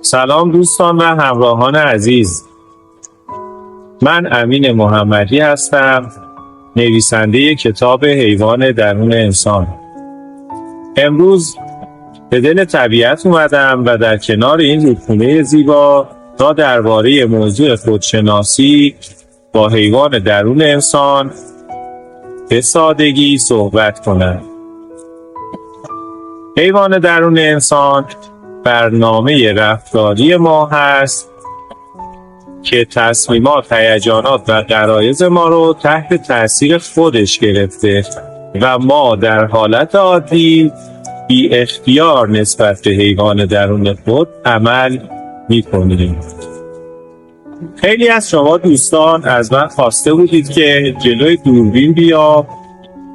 سلام دوستان و همراهان عزیز. من امین محمدی هستم، نویسنده کتاب حیوان درون انسان. امروز به دل طبیعت اومدم و در کنار این رودخونه زیبا تا درباره موضوع خودشناسی با حیوان درون انسان به سادگی صحبت کنم. حیوان درون انسان برنامه رفتاری ما هست که تصمیمات، هیجانات و غرایز ما رو تحت تاثیر خودش گرفته و ما در حالت عادی بی اختیار نسبت به حیوان درون خود عمل می‌کنیم. خیلی از شما دوستان از من خواسته بودید که جلوی دوربین بیام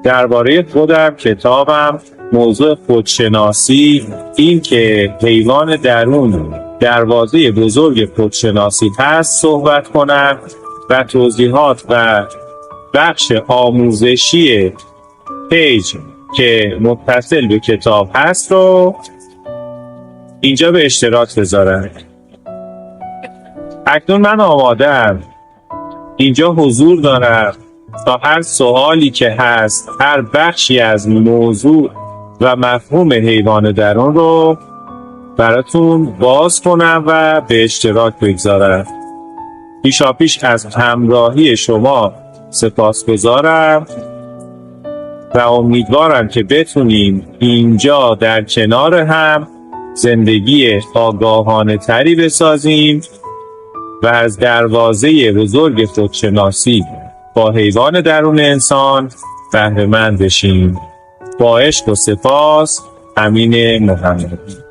درباره خودم، کتابم، موضوع خودشناسی، این که حیوان درون دروازه بزرگ خودشناسی هست صحبت کنم و توضیحات و بخش آموزشی پیج که متصل به کتاب هست رو اینجا به اشتراک بذارم. اکنون من آماده‌ام، اینجا حضور دارم تا هر سوالی که هست، هر بخشی از موضوع و مفهوم حیوان درون رو براتون باز کنم و به اشتراک بگذارم. پیشاپیش از همراهی شما سپاسگزارم و امیدوارم که بتونیم اینجا در کنار هم زندگی آگاهانه تری بسازیم و از دروازه بزرگ خودشناسی با حیوان درون انسان بهره مند بشیم. با عشق و سپاس، امین محمدی.